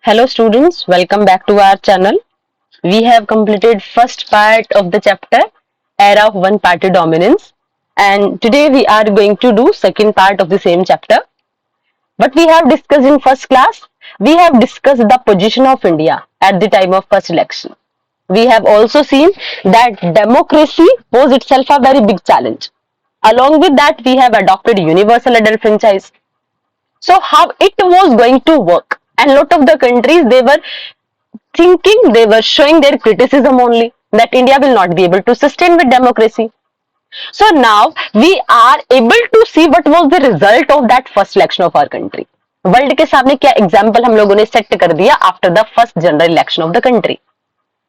Hello students, welcome back to our channel. We have completed first part of the chapter Era of One Party Dominance, and today we are going to do second part of the same chapter. What we have discussed in first class, we have discussed the position of India at the time of first election. We have also seen that democracy posed itself a very big challenge. Along with that, we have adopted universal adult franchise. So how it was going to work? And lot of the countries, they were thinking, they were showing their criticism only that India will not be able to sustain with democracy. So now we are able to see what was the result of that first election of our country. World के सामने क्या example हम लोगों ने set कर दिया after the first general election of the country.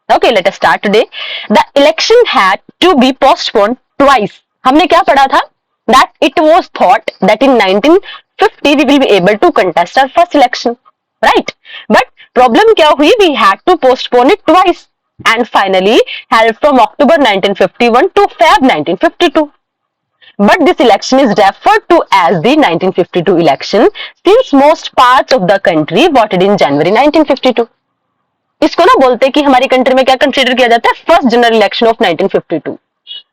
Okay, let us start today. The election had to be postponed twice. हमने क्या पढ़ा था? That it was thought that in 1950 we will be able to contest our first election, right? But problem क्या हुई? We had to postpone it twice, and finally held from October 1951 to Feb 1952. But this election is referred to as the 1952 election since most parts of the country voted in January 1952. इसको ना बोलते हैं कि हमारी country में क्या consider किया जाता है? First general election of 1952.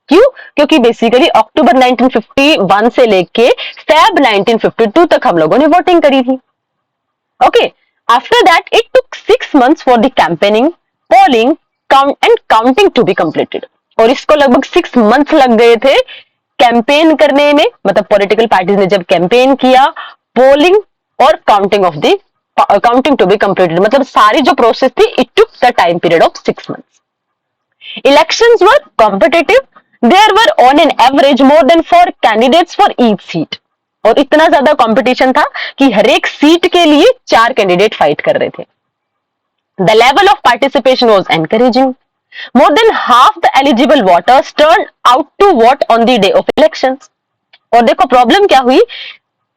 क्यों? क्योंकि बेसिकली अक्टूबर 1951 से लेके फेब 1952 तक हम लोगों ने वोटिंग करी थी. Okay, after that it took 6 months for the campaigning, polling and counting to be completed. और इसको लगभग 6 months लग गए थे कैंपेन करने में, मतलब पॉलिटिकल पार्टीज ने जब कैंपेन किया, पोलिंग और counting of the counting to be completed, मतलब सारी जो प्रोसेस थी it took the time period of 6 months. Elections were competitive. There were on an average more than 4 candidates for each seat. और इतना ज्यादा competition था कि हर एक सीट के लिए 4 कैंडिडेट फाइट कर रहे थे. The level of participation was encouraging. More than half the eligible voters turned out to vote on the day of elections. और देखो प्रॉब्लम क्या हुई,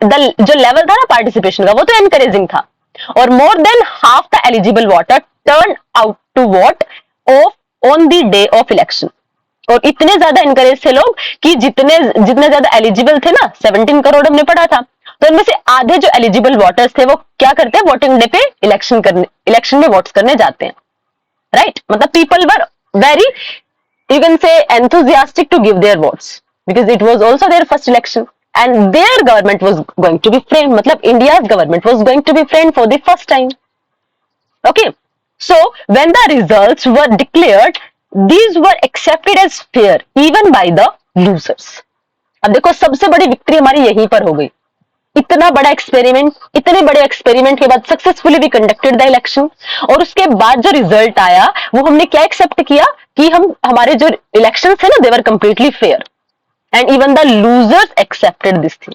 जो लेवल था ना पार्टिसिपेशन का वो तो एनकरेजिंग था, और more than half the eligible voter turn out to vote of on the day of election. और इतने ज्यादा एनकरेज थे लोग कि जितने ज्यादा एलिजिबल थे ना, 17 करोड़ हमने पढ़ा था, तो इनमें से आधे जो एलिजिबल वोटर्स थे वो क्या करते हैं, वोटिंग डे पे इलेक्शन में वोट्स करने जाते हैं, राइट? मतलब people were very, you can say enthusiastic to give their votes because it was also their first election and their government was going to be framed, matlab India's government was going to be framed for the first time. Okay, so when the results were declared, these were accepted as fair even by the losers. अब देखो सबसे बड़ी victory हमारी यहीं पर हो गई. इतना बड़ा एक्सपेरिमेंट, इतने बड़े एक्सपेरिमेंट के बाद successfully we conducted the election, और उसके बाद जो रिजल्ट आया वो हमने क्या एक्सेप्ट किया कि हमारे जो इलेक्शन थे ना, they were completely fair. And even the losers accepted this thing.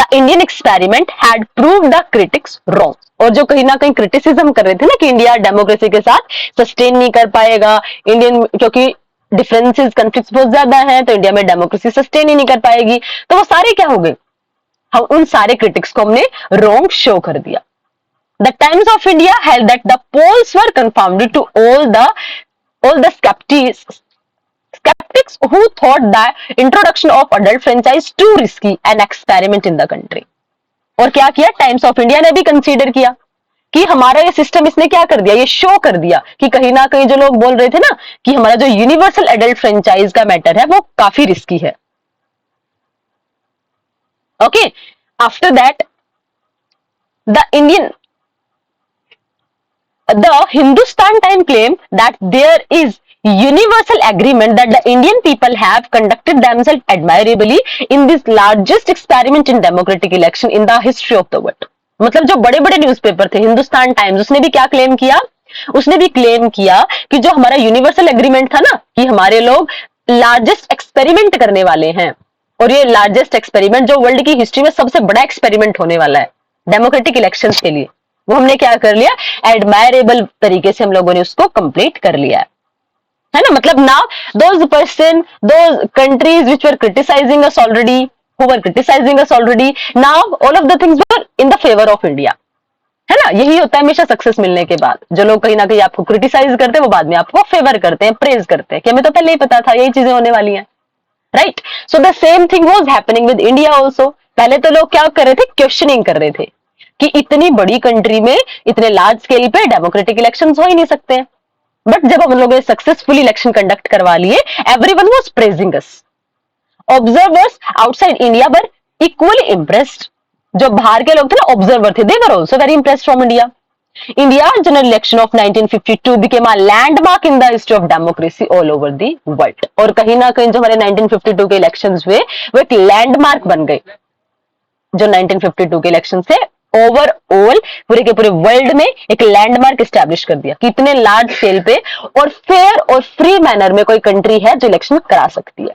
The Indian experiment had proved the critics wrong. और जो कहीं ना कहीं क्रिटिसिज्म कर रहे थे ना कि इंडिया डेमोक्रेसी के साथ सस्टेन नहीं कर पाएगा, इंडियन क्योंकि डिफरेंसेस कंफ्लिक्ट्स बहुत ज्यादा हैं तो इंडिया में डेमोक्रेसी सस्टेन ही नहीं कर पाएगी, तो वो सारे क्या हो गए, हम उन सारे क्रिटिक्स को हमने रॉन्ग शो कर दिया. The Times of India held that the polls were confounded to all the skeptics who thought the introduction of adult franchise too risky an experiment in the country. और क्या किया, times of India ने भी consider किया कि हमारा ये system इसने क्या कर दिया, ये शो कर दिया कि कहीं ना कहीं जो लोग बोल रहे थे ना कि हमारा जो यूनिवर्सल एडल्ट फ्रेंचाइज का मैटर है वो काफी रिस्की है. Okay, after that the Hindustan Time claimed that there is universal agreement that the Indian people have conducted themselves admirably in this largest experiment in democratic election in the history of the world. मतलब जो बड़े बड़े newspaper थे, Hindustan times, उसने भी क्या claim किया, उसने भी क्लेम किया कि जो हमारा यूनिवर्सल एग्रीमेंट था ना कि हमारे लोग लार्जेस्ट एक्सपेरिमेंट करने वाले हैं, और ये लार्जेस्ट एक्सपेरिमेंट जो वर्ल्ड की हिस्ट्री में सबसे बड़ा एक्सपेरिमेंट होने वाला है डेमोक्रेटिक इलेक्शंस के लिए, वो हमने क्या कर लिया, एडमायरेबल तरीके से हम लोगों ने उसको कंप्लीट कर लिया है ना. मतलब now those person, those countries which were criticising us already, who were criticising us already, now all of the things were in the favour of India, है ना. यही होता है हमेशा सक्सेस मिलने के बाद, जो लोग कहीं ना कहीं आपको क्रिटिसाइज करते हैं वो बाद में आपको फेवर करते हैं, प्रेज करते हैं कि हमें तो पहले ही पता था यही चीजें होने वाली हैं, right. So the same thing was happening with India also. पहले तो लोग क्या कर रहे थे, क्वेश्चनिंग कर रहे थे कि इतनी बड़ी कंट्री में इतने लार्ज स्केल पे डेमोक्रेटिक इलेक्शंस हो ही नहीं सकते। बट जब हम लोगों ने सक्सेसफुली इलेक्शन कंडक्ट करवा लिए, everyone was praising us. Observers outside India were equally impressed. जो बाहर के लोग थे ना, ऑब्जर्वर थे, they were also very impressed from India. India general election of 1952 became a landmark in the history of democracy all over the world. और कहीं ना कहीं जो हमारे 1952 के इलेक्शंस हुए वो एक लैंडमार्क बन गए। जो 1952 के इलेक्शन से ओवरऑल पूरे के पूरे वर्ल्ड में एक लैंडमार्क स्टैब्लिश कर दिया कि इतने लार्ज स्केल पे और फेयर और फ्री मैनर में कोई कंट्री है जो इलेक्शन करा सकती है,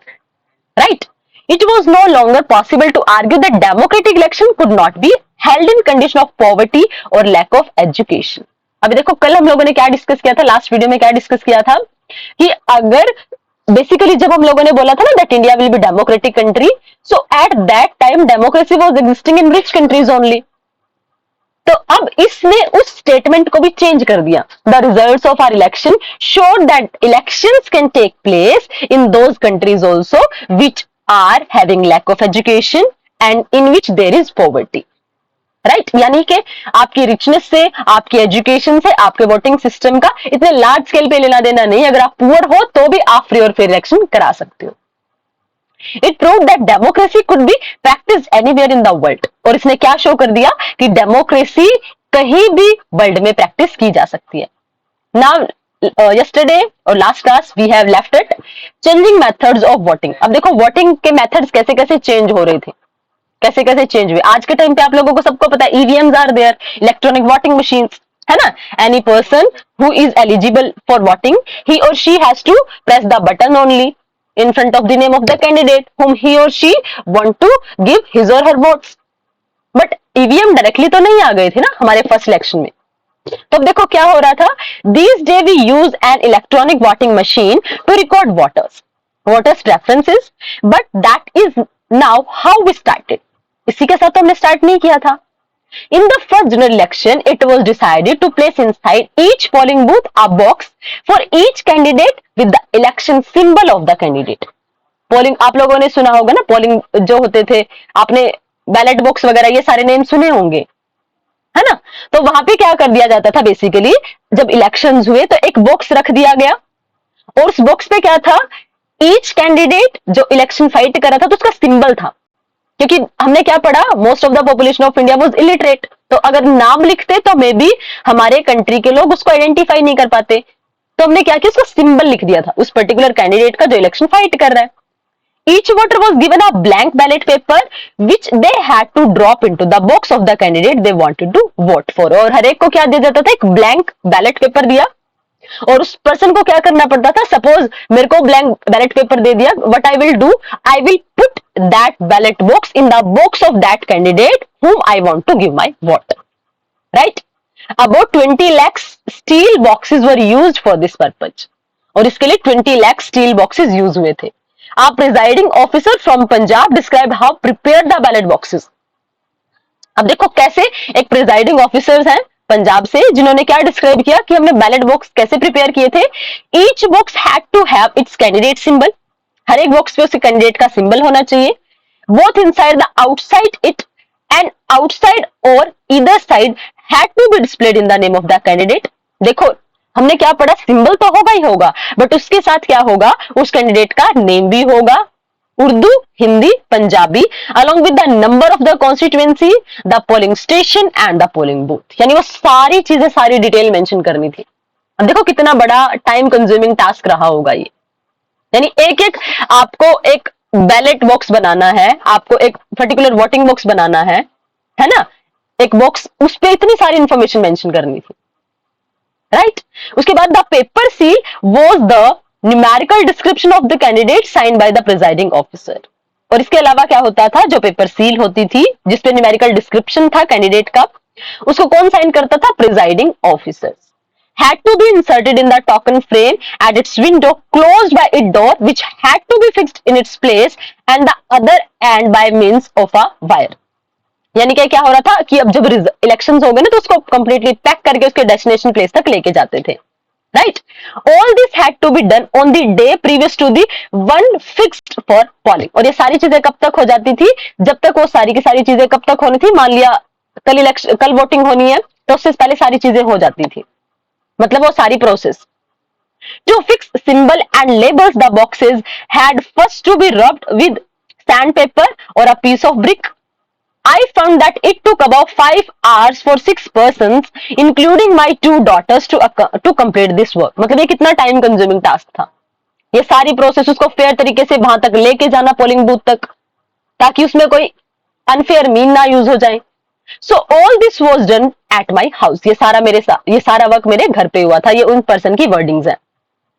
right. It was no longer possible to argue that democratic election could not be held in condition of poverty or lack of education. अभी देखो, कल हम लोगों ने क्या डिस्कस किया था, लास्ट वीडियो में क्या डिस्कस किया था कि अगर बेसिकली जब हम लोगों ने बोला था ना that India will be democratic country, so at that time democracy was existing in rich countries only. तो अब इसने उस स्टेटमेंट को भी चेंज कर दिया। The results of our election showed that elections can take place in those countries also which are having lack of education and in which there is poverty, right? यानी कि आपकी रिचनेस से, आपकी education से, आपके voting system का इतने large scale पे लेना देना नहीं। अगर आप पुअर हो तो भी आप फ्री और फेयर इलेक्शन करा सकते हो। It proved that democracy could be practised anywhere in the world. और इसने क्या शो कर दिया कि डेमोक्रेसी कहीं भी वर्ल्ड में प्रैक्टिस की जा सकती है। नाउ yesterday और last class we have left it changing methods of voting. अब देखो वोटिंग के मेथड्स कैसे कैसे चेंज हो रहे थे, कैसे कैसे चेंज हुए। आज के टाइम पे आप लोगों को सबको पता है EVMs are there, electronic voting machines, है ना। Any person who is eligible for voting, he और she has to press the button only in front of the name of the candidate whom he or she want to give his or her votes. But EVM directly तो नहीं आ गए थे ना हमारे first election में। तो अब देखो क्या हो रहा था, this day we use an electronic voting machine to record voters preferences, but that is now how we started. इसी के साथ तो हमने स्टार्ट नहीं किया था। In the first general election, it was decided to place inside each polling booth a box for each candidate with the election symbol of the candidate. Polling आप लोगों ने सुना होगा ना, पोलिंग जो होते थे, आपने बैलेट बॉक्स वगैरह ये सारे नेम सुने होंगे, है ना। तो वहां पे क्या कर दिया जाता था, बेसिकली जब इलेक्शंस हुए तो एक बॉक्स रख दिया गया और उस बॉक्स पे क्या था, ईच कैंडिडेट जो इलेक्शन फाइट कर रहा था तो उसका सिंबल था। क्योंकि हमने क्या पढ़ा, most of the population of India was illiterate, तो अगर नाम लिखते तो मे बी हमारे कंट्री के लोग उसको आइडेंटिफाई नहीं कर पाते। तो हमने क्या किया, उसका सिंबल लिख दिया था उस पर्टिकुलर कैंडिडेट का जो इलेक्शन फाइट कर रहा है। Each voter was given a blank ballot paper which they had to drop into the box of the candidate they wanted to vote for. और हर एक को क्या दिया जाता था, एक ब्लैंक बैलेट पेपर दिया और उस पर्सन को क्या करना पड़ता था, सपोज मेरे को ब्लैंक बैलेट पेपर दे दिया, what I will do, I will put that ballot box in the box of that candidate whom I want to give my vote, right? About 20 lakh steel boxes were used for this purpose. और इसके लिए 20 lakh steel boxes use हुए थे। A presiding officer from Punjab described how prepared the ballot boxes. अब देखो कैसे एक presiding officers हैं पंजाब से जिन्होंने क्या डिस्क्राइब किया कि हमने बैलेट बॉक्स कैसे प्रिपेयर किए थे। Each box had to have its candidate symbol, हर एक बॉक्स पे उसके कैंडिडेट का सिंबल होना चाहिए। Both inside the outside it and outside और either side had to be displayed in the name of the candidate. देखो हमने क्या पढ़ा, सिंबल तो होगा ही होगा, बट उसके साथ क्या होगा, उस कैंडिडेट का नेम भी होगा, Urdu, Hindi, Punjabi, along with the number of the constituency, the polling station and the polling booth। यानी वो सारी चीजें, सारी डिटेल मेंशन करनी थी। अब देखो कितना बड़ा टाइम कंज्यूमिंग टास्क रहा होगा ये। यानी एक एक आपको एक बैलेट बॉक्स बनाना है, आपको एक पर्टिकुलर वोटिंग बॉक्स बनाना है ना, एक बॉक्स, उस पर इतनी सारी इंफॉर्मेशन मेंशन करनी थी, राइट। उसके बाद the paper seal was the numerical description of the candidate sign by the presiding officer. और इसके अलावा क्या होता था, जो पेपर सील होती थी जिसपे न्यूमेरिकल डिस्क्रिप्शन था कैंडिडेट का, उसको कौन साइन करता था, presiding officer. had to be inserted in the token frame at its window closed by its door which had to be fixed in its place and the other end by means of a wire। यानी क्या हो रहा था कि अब जब elections हो गए ना तो उसको कंप्लीटली पैक करके उसके डेस्टिनेशन प्लेस तक लेके जाते थे, right. All this had to be done on the day previous to the one fixed for polling. और ये सारी चीजें कब तक हो जाती थी, जब तक वो सारी की सारी चीजें कब तक होनी थी, मान लिया कल इलेक्शन, कल वोटिंग होनी है, तो उससे पहले सारी चीजें हो जाती थी, मतलब वो सारी process. To fix symbol and labels, the boxes had first to be rubbed with sandpaper or a piece of brick. I found that it took about 5 hours for 6 persons, including my 2 daughters, to complete this work. मतलब ये कितना time consuming task था, ये सारी process उसको fair तरीके से वहां तक लेके जाना, पोलिंग बूथ तक, ताकि उसमें कोई अनफेयर मीन ना यूज हो जाए। So all this was done at my house, ये सारा वर्क मेरे घर पे हुआ था, ये उन पर्सन की वर्डिंग्स है,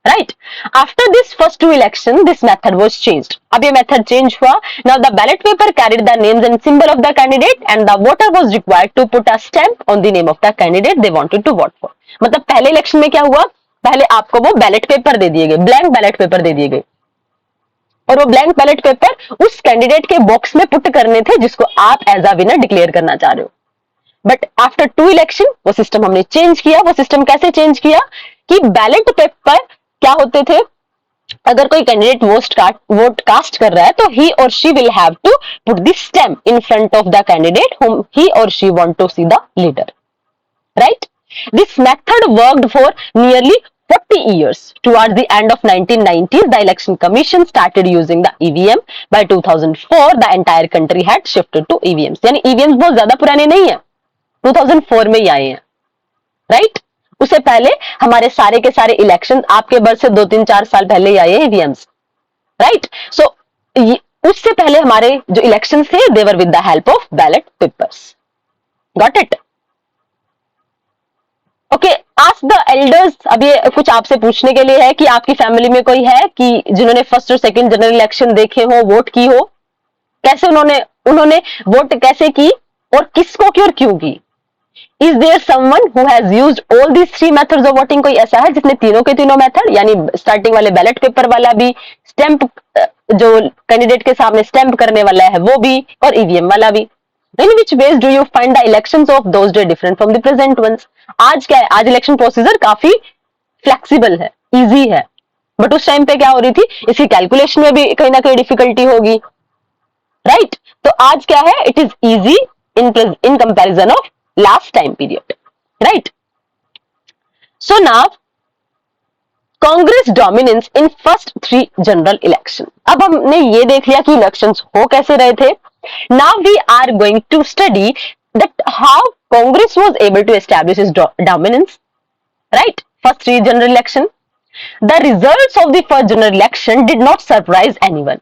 right. After this first two election this method was changed, अब ये मेथड चेंज हुआ। Now the ballot paper carried the names and symbol of the candidate and the voter was required to put a stamp on the name of the candidate they wanted to vote for. मतलब पहले election में क्या हुआ, पहले आपको वो ballot paper दे दिए गए, ब्लैंक बैलेट पेपर दे दिए गए, और वो ब्लैंक बैलेट पेपर उस कैंडिडेट के बॉक्स में पुट करने थे जिसको आप एज अ विनर डिक्लेयर करना चाह रहे हो। बट आफ्टर 2 इलेक्शन वो सिस्टम हमने चेंज किया। वो सिस्टम कैसे चेंज किया कि बैलेट पेपर क्या होते थे, अगर कोई कैंडिडेट वोट कास्ट कर रहा है तो ही और she will have to put the stamp in front of the candidate whom he or she want to see the leader, right? This method worked for nearly 40 years. Towards the end of 1990s, the Election Commission started using the EVM. By 2004, the entire country had shifted to EVMs. यानी EVMs बहुत ज्यादा पुराने नहीं है, 2004 में ही आए हैं, right? उससे पहले हमारे सारे के सारे इलेक्शन आपके बर्थ से 2-3-4 साल पहले ही आए हैं ईवीएम्स, राइट? सो उससे पहले हमारे जो इलेक्शन थे they were with the help of ballot papers. Got it? Okay, ask the elders. अब ये कुछ आपसे पूछने के लिए है कि आपकी फैमिली में कोई है कि जिन्होंने फर्स्ट और सेकंड जनरल इलेक्शन देखे हो, वोट की हो, कैसे उन्होंने वोट कैसे की और किसको की और क्यों की? Is there someone who has used all these 3 methods of voting? कोई ऐसा है जिसने तीनों के तीनों मेथड, यानी स्टार्टिंग वाले बैलेट पेपर वाला भी, स्टैंप जो कैंडिडेट के सामने स्टैंप करने वाला है वो भी, और ईवीएम वाला भी। In which ways do you find the elections of those days different from the present ones? आज क्या है, आज इलेक्शन प्रोसीजर काफी फ्लेक्सिबल है, इजी है, बट उस टाइम पे क्या हो रही थी, इसी कैलकुलेशन में भी कहीं ना कहीं डिफिकल्टी होगी, राइट? तो आज क्या है, it is easy in comparison of last time period, right? So now Congress dominance in first 3 general election. अब हमने ये देख लिया कि इलेक्शंस हो कैसे रहे थे। Now we are going to study that how Congress was able to establish its dominance, right? First 3 general election. The results of the first general election did not surprise anyone.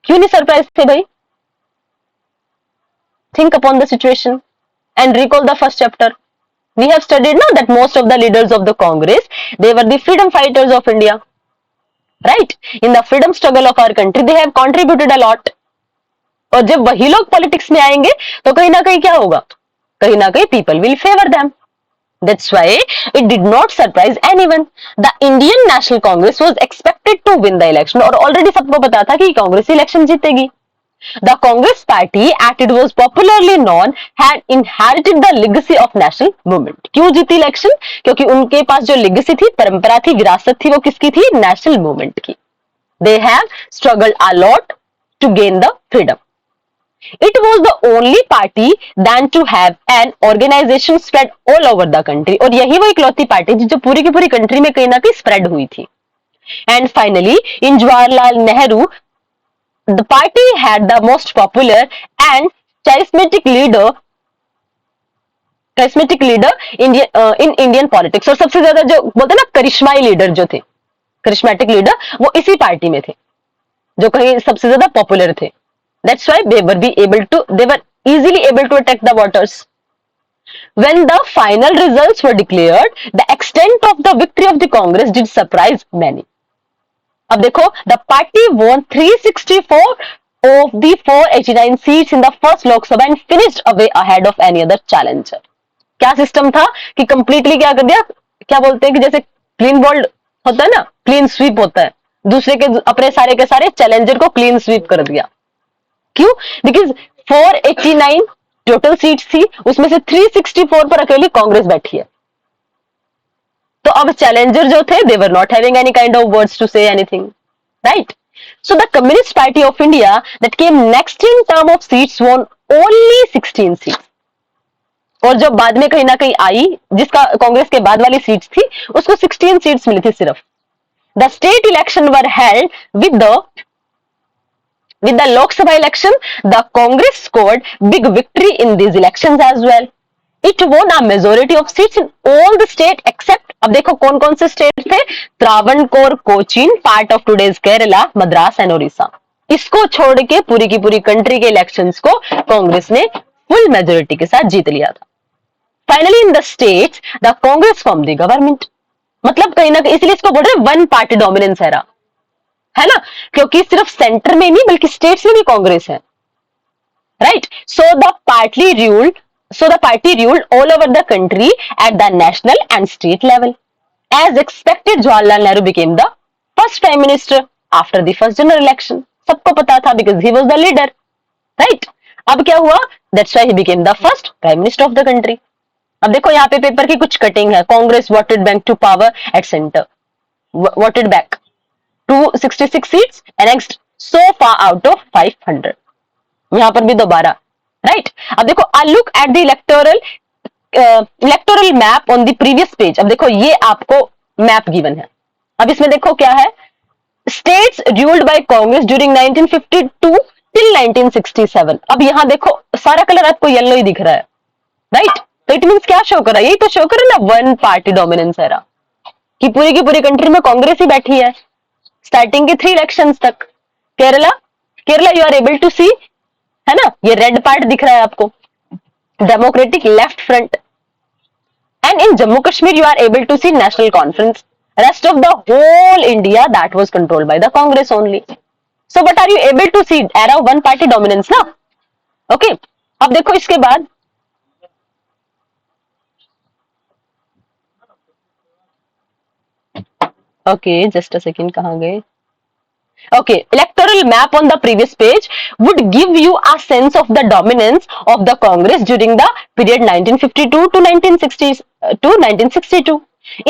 क्यों नहीं सरप्राइज थे भाई? Think upon the situation and recall the first chapter. We have studied now that most of the leaders of the Congress, they were the freedom fighters of India, right? In the freedom struggle of our country, they have contributed a lot. और जब वही लोग politics में आएंगे तो कहीं ना कहीं क्या होगा, कहीं ना कहीं people will favor them. That's why it did not surprise anyone. The Indian National Congress was expected to win the election, और already सबको पता था कि कांग्रेस इलेक्शन जीतेगी। The Congress party, as it was popularly known, had inherited the legacy of national movement. क्यों जीती election? क्योंकि उनके पास जो legacy थी, परंपरा थी, विरासत थी, वो किसकी थी? नेशनल मूवमेंट की। They have struggled a lot to gain the freedom. It was the only party then to have an organization spread all over the country. और यही वो इकलौती पार्टी थी जो पूरी की पूरी कंट्री में कहीं ना कहीं स्प्रेड हुई थी। And finally, in Jawaharlal Nehru, the party had the most popular and charismatic leader in Indian politics. और सबसे ज्यादा जो बोलते ना करिश्माई लीडर जो थे, करिश्मेटिक लीडर, वो इसी पार्टी में थे जो कहीं सबसे ज्यादा पॉपुलर थे। That's why they were easily able to attack the voters. When the final results were declared, the extent of the victory of the Congress did surprise many. अब देखो, the party won 364 of the 489 seats in the first Lok Sabha and finished away ahead of any other challenger. क्या system था कि completely क्या कर दिया, क्या बोलते हैं कि जैसे क्लीन बोल्ड होता है ना, क्लीन स्वीप होता है, दूसरे के अपने सारे के सारे चैलेंजर को क्लीन स्वीप कर दिया। क्यों? बिकॉज 489 टोटल सीट्स थी, उसमें से 364 पर अकेली कांग्रेस बैठी है। तो अब चैलेंजर जो थे, they were not having any kind of words to say anything, right? So the Communist Party of India that came next in term of seats won only 16 seats. और जो बाद में कहीं ना कहीं आई, जिसका कांग्रेस के बाद वाली सीट्स थी, उसको 16 सीट्स मिली थी सिर्फ. The state election were held with the Lok Sabha election. The Congress scored big victory in these elections as well. It won a majority of seats in all the state except, अब देखो कौन कौन से state थे, Travancore, Cochin, part of today's Kerala, Madras and Odisha. इसको छोड़ के पूरी की पूरी कंट्री के इलेक्शंस को कांग्रेस ने फुल मेजोरिटी के साथ जीत लिया था. Finally in the states the Congress form the government. मतलब कहीं ना कहीं इसलिए इसको बोल रहे वन पार्टी डोमिनेंस एरा, है ना, क्योंकि सिर्फ सेंटर में नहीं बल्कि स्टेट्स में भी कांग्रेस है. Right. So the party ruled all over the country at the national and state level. As expected Jawaharlal Nehru became the first prime minister after the first general election. सबको पता था because he was the leader. Right. अब क्या हुआ, that's why he became the first prime minister of the country. अब देखो यहाँ पे पेपर की कुछ कटिंग है. Congress voted back to power at centre, voted back 266 seats annexed so far out of 500. यहां पर भी दोबारा. राइट. अब देखो I look at the electoral map on the previous page. अब देखो ये आपको मैप गिवन है. अब इसमें देखो क्या है, states ruled by Congress during 1952 till 1967. अब यहां देखो सारा कलर आपको येलो ही दिख रहा है. राइट. तो इट मींस क्या शो कर रहा है, यही तो शो कर रहा है ना वन पार्टी डोमिनेंस एरा, कि पूरी की पूरी कंट्री में कांग्रेस ही बैठी है स्टार्टिंग के 3 इलेक्शंस तक. Kerala you are able to see, है ना, ये रेड पार्ट दिख रहा है आपको, Democratic Left Front. And in Jammu Kashmir you are able to see National Conference. Rest of the whole India that was controlled by the Congress only. So but are you able to see era one party dominance ना. Okay. अब देखो इसके बाद okay, just a second, कहाँ गए? Okay, electoral map on the previous page would give you a sense of the dominance of the Congress during the period 1952 to 1962.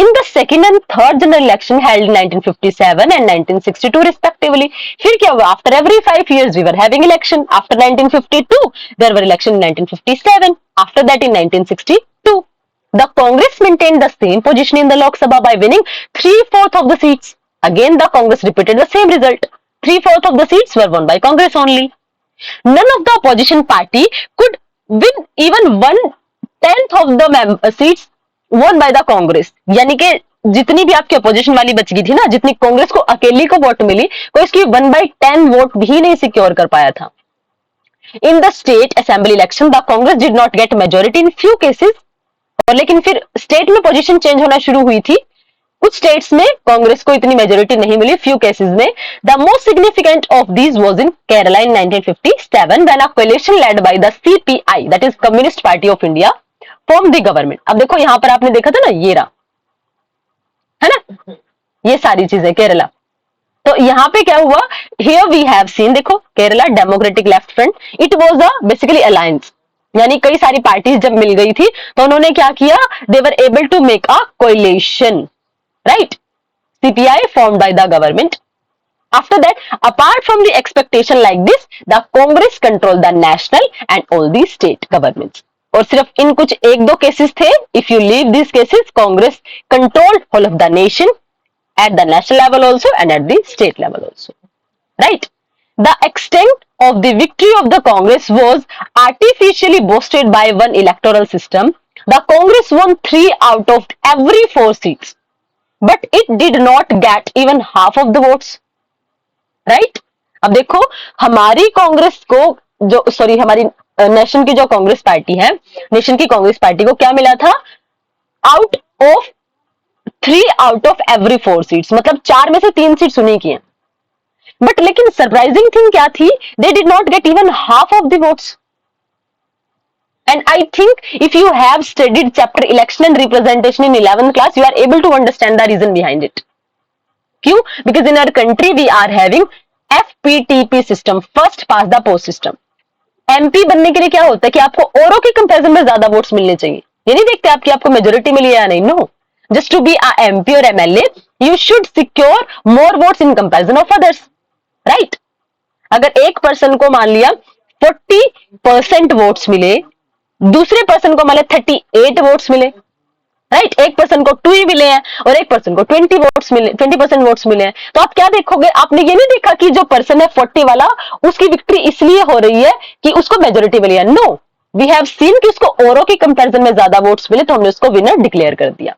In the second and third general election held in 1957 and 1962 respectively. फिर क्या हुआ? After every 5 years we were having election. After 1952 there were election in 1957. After that in 1962. The Congress maintained the same position in the Lok Sabha by winning 3/4 of the seats. Again, the Congress repeated the same result. 3/4 of the seats were won by Congress only. None of the opposition party could win even 1/10 of the seats won by the Congress. यानी कि जितनी भी आपकी opposition वाली बच गई थी ना, जितनी कांग्रेस को अकेली को वोट मिली, कोई इसकी 1/10 वोट भी नहीं सिक्योर कर पाया था. In the state assembly election, the Congress did not get majority in few cases. और लेकिन फिर स्टेट में पोजीशन चेंज होना शुरू हुई थी. कुछ स्टेट्स में कांग्रेस को इतनी मेजोरिटी नहीं मिली, फ्यू केसेस में. The most significant of these was in Kerala in 1957 when a collision led by the CPI, that is communist party of India, form the government. अब देखो यहां पर आपने देखा था ना, ये रहा, है ना, ये सारी चीजें केरला. तो यहाँ पे क्या हुआ, हियर वी हैव सीन, देखो Kerala democratic Left front, it was a basically alliance, यानी कई सारी पार्टीज जब मिल गई थी तो उन्होंने क्या किया, they were able to make a coalition. Right. CPI formed by the government. After that, apart from the expectation like this, the Congress controlled the national and all the state governments. और सिर्फ इन कुछ एक दो केसेस थे, if you leave these cases, Congress controlled whole of the nation at the national level also and at the state level also. Right. The extent of the victory of the Congress was artificially boosted by one electoral system. The Congress won 3 out of every 4 seats, but it did not get even half of the votes. Right? अब देखो हमारी कांग्रेस को जो हमारी nation की जो Congress party है, nation की कांग्रेस पार्टी को क्या मिला था, out of 3 out of every 4 seats, मतलब 4 में से 3 सीट्स उन्हीं की हैं. बट लेकिन सरप्राइजिंग थिंग क्या थी, they did not get even half of the votes. And I think if you have studied chapter election and representation in 11th class, you are able to understand the reason behind it. क्यों? Because in our country we are having FPTP system, first past the post system. MP बनने के लिए क्या होता है कि आपको औरों के कंपैरिजन में ज्यादा वोट्स मिलने चाहिए. ये नहीं देखते आपकी आपको मेजोरिटी मिली है या नहीं. No, just to be a MP और MLA you should secure more votes in comparison of others. Right? अगर एक पर्सन को मान लिया 40% वोट्स मिले, दूसरे पर्सन को मान 38 वोट्स मिले, राइट, एक पर्सन को 2 ही मिले हैं और एक पर्सन को 20 वोट्स मिले, 20% वोट्स मिले हैं, तो आप क्या देखोगे, आपने ये नहीं देखा कि जो पर्सन है 40 वाला उसकी विक्ट्री इसलिए हो रही है कि उसको मेजोरिटी मिली है। नो, वी हैव सीन कि उसको औरों की कंपैरिजन में ज्यादा वोट्स मिले तो हमने उसको विनर डिक्लेयर कर दिया,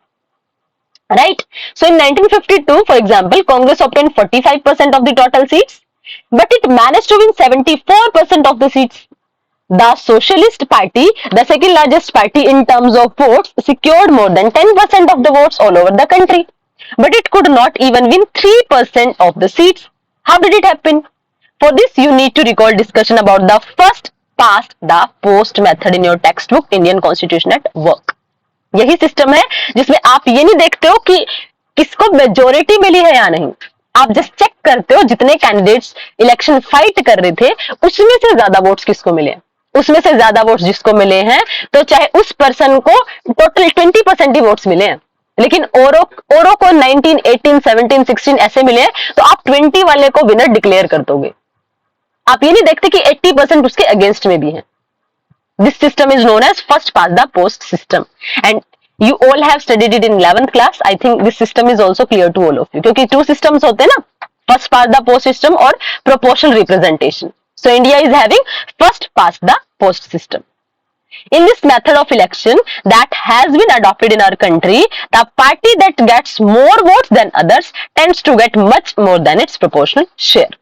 right. So in 1952 for example Congress obtained 45% of the total seats, but it managed to win 74% of the seats. The Socialist Party, the second largest party in terms of votes, secured more than 10% of the votes all over the country. But it could not even win 3% of the seats. How did it happen? For this, you need to recall discussion about the first past the post method in your textbook, Indian Constitution at Work. यही system है जिसमें आप ये नहीं देखते हो कि किसको मेजोरिटी मिली है या नहीं, आप जस्ट चेक करते हो जितने कैंडिडेट्स इलेक्शन फाइट कर रहे थे उसमें से ज्यादा वोट्स किसको मिले, उसमें से ज्यादा वोट्स जिसको मिले हैं तो चाहे उस पर्सन को टोटल 20% ही वोट्स मिले हैं, लेकिन औरों को 19, 18, 17, 16 ऐसे मिले हैं तो आप 20 वाले को विनर डिक्लेयर कर दोगे। आप ये नहीं देखते कि 80% उसके अगेंस्ट में भी हैं। This system is known as first past the post system, and you all have studied it in 11th class. I think this system is also clear to all of you, क्योंकि 2 systems होते हैं ना, first past the post system और proportional representation. So India is having first past the post system. In this method of election that has been adopted in our country, the party that gets more votes than others tends to get much more than its proportional share.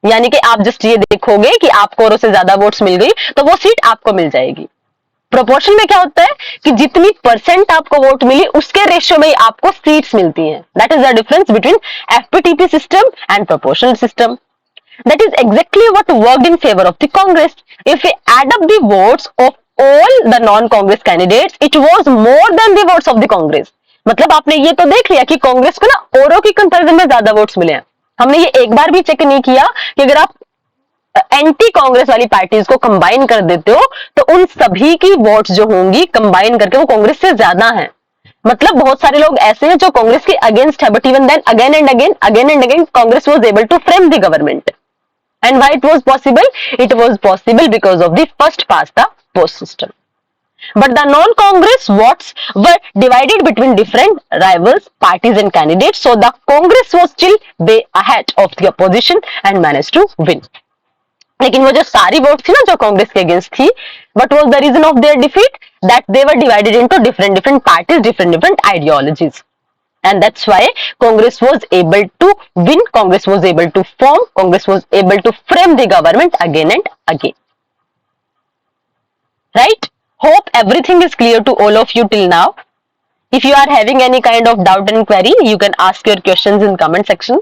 यानी कि आप just ये देखोगे कि आपको औरों से ज्यादा वोट्स मिल गई तो वो सीट आपको मिल जाएगी। प्रोपोर्शन में क्या होता है कि जितनी परसेंट आपको वोट मिली उसके रेशियो में ही आपको सीट्स मिलती हैं। That is the difference between FPTP system and proportional system. That is exactly what worked in favor of the Congress. If we add up the votes of all the non-Congress candidates, it was more than the votes of the Congress. मतलब आपने ये तो देख लिया कि कांग्रेस को ना औरों की कंपैरिजन में ज्यादा वोट्स मिले हैं। हमने ये एक बार भी चेक नहीं किया कि अगर आप एंटी कांग्रेस वाली पार्टीज को कंबाइन कर देते हो तो उन सभी की वोट्स जो होंगी कंबाइन करके वो कांग्रेस से ज्यादा हैं। मतलब बहुत सारे लोग ऐसे हैं जो कांग्रेस के अगेंस्ट है, but even then again and again Congress was able to frame the government. And why it was possible? It was possible because of the first past the post system. But the non-Congress votes were divided between different rivals, parties and candidates. So the Congress was still way ahead of the opposition and managed to win. लेकिन वो जो सारी vote थी ना जो कांग्रेस के against थी, what was the reason of their defeat? That they were divided into different parties, different ideologies. And that's why Congress was able to win, Congress was able to form, Congress was able to frame the government again and again. Right? Hope everything is clear to all of you till now. If you are having any kind of doubt and query, you can ask your questions in comment section.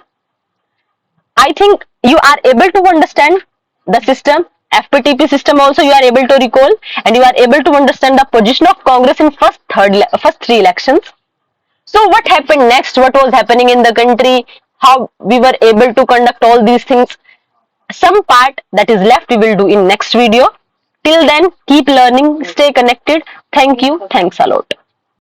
I think you are able to understand the system, FPTP system also you are able to recall, and you are able to understand the position of Congress in first 3 elections. So what happened next? What was happening in the country? How we were able to conduct all these things? Some part that is left we will do in next video. Till then, keep learning, stay connected. Thank you. Thanks a lot.